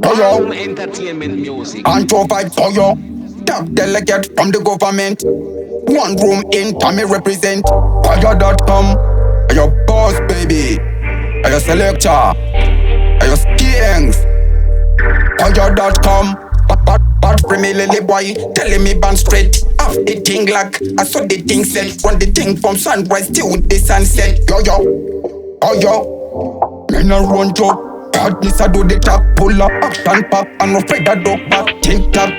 One yo. room entertainment music. Hancho Vybz, yo. Top delegate from the government. One room in Tommy represent. Fire.com. Your boss, baby. Your selector. Your skings. Fire.com. Bad for me, lily boy. Telling me band straight. Off the thing like I saw the thing set. Run the thing from sunrise till the sunset. Yo. Men a run joke. Badness I do the top, pull up, action pop, I'm afraid I don't back. Tick tock,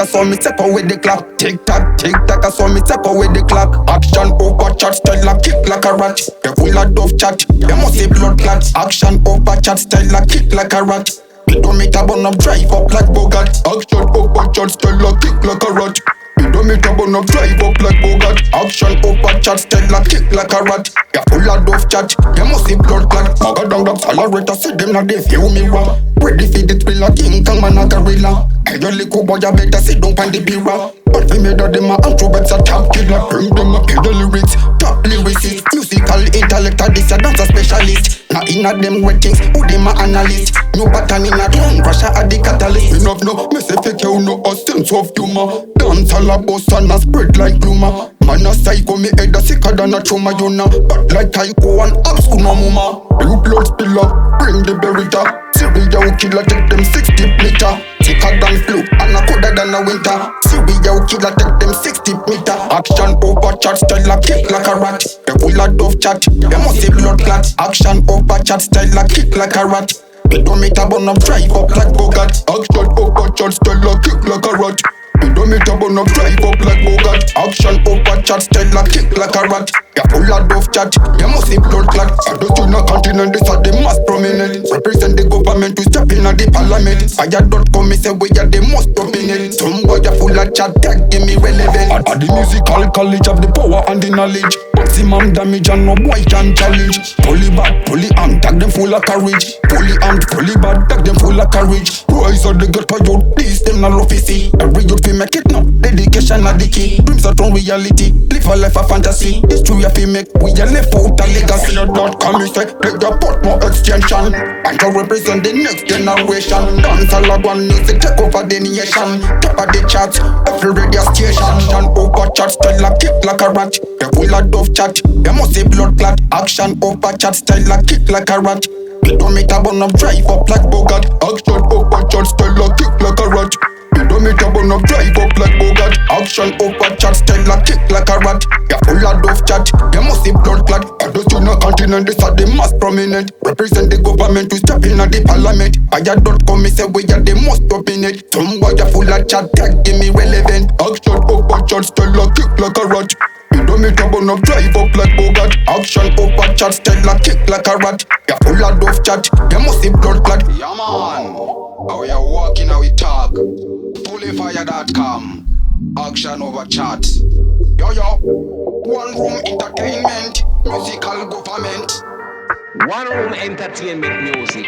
I saw me step away the clock. Tick tock, I saw me step away the clock. Action over chat, style like kick like a rat. The full of dove chat, you must say blood clots. Action over chat, style like kick like a rat. We don't make a bun up, drive up like Bogart. Action over chat, style like kick like a rat. We don't make a bun up, drive up like Bogart. Action over chat, style like kick like a rat. You full of dove chat, you must say blood clot. Maga down the accelerator, see them now they feel me wrong. Ready for the thriller, King Kong man a gorilla. Hey, your little boy, you better sit down on the beer. But we made of them a introverts a top killer. Bring them up, the lyrics, top lyricist. Musical intellect, this a dancer specialist. Now in a them weddings, who them a analyst. No pattern in a drum, Russia a the catalyst. Enough no, me say fake you know a sense of humor. Dance all a boss and a spread like bloomer. Man a psycho, me head a sicker than a trauma, you know. But like Taiko and Abs kuna muma. You blood spiller, bring the berita. Syria killer take them 60 meter. Thicker than flu, and a colder than a winter. Syria killer take them 60 meter. Action over chat, style like kick like a rat. The full of dove chat, they must say blood clot. Action over chat, style like kick like a rat. We don't make a bun up, drive up like Bogart. Action over chat, style like kick like a rat. We don't make a bun up, drive up like Bogart. Action over chat, style like kick like a rat. Yeah, full of dove chat, they must say blood clot. I don't you know continent, this are the most prominent. Represent the government to step in at the parliament. Fire.com, me say we are the most dominant. Some boy are full of chat, tag give me relevant. At the musical college of the power and the knowledge. Maximum damage and no boy can challenge. Fully bad, fully armed, tag them full of courage. Fully armed, fully bad, tag them full of courage. Rise of the ghetto youth, this them not office. Every youth we make it now, dedication are the key. Dreams are from reality, live a life of fantasy. History of we make, we are left out a legacy. Fire.com, you say, take the pot more extension. And to represent the next generation. Dance all of one music, take over the nation. Top of the charts, every radio station. And over chat, style like kick like a rat. The full of dove chat, they must say blood clot. Action over chat, style like kick like a rat. We don't make a bun up, drive up like Bogart. Action over chat, style like kick like a rat. We don't make a bun up, drive up like Bogart. Action over chat, style like kick like a rat. Yeah, full of dove chat, they must say blood clot. I don't you know continent, this are the most prominent. Represent the government to step in at the parliament. Fire.com, me say we are the most dominant. Some boy are full of chat, tag give me relevant. Action over chat, style like kick like a rat. We don't make a bun up, drive up like Bogart. Action over chat, style like kick like a rat. Yeah, full of dove chat, they must say blood clot. Yeah man, how we are walking, how we talk. Fullyfire.com. Action over chat. Yo, one room entertainment, musical government. One room entertainment music.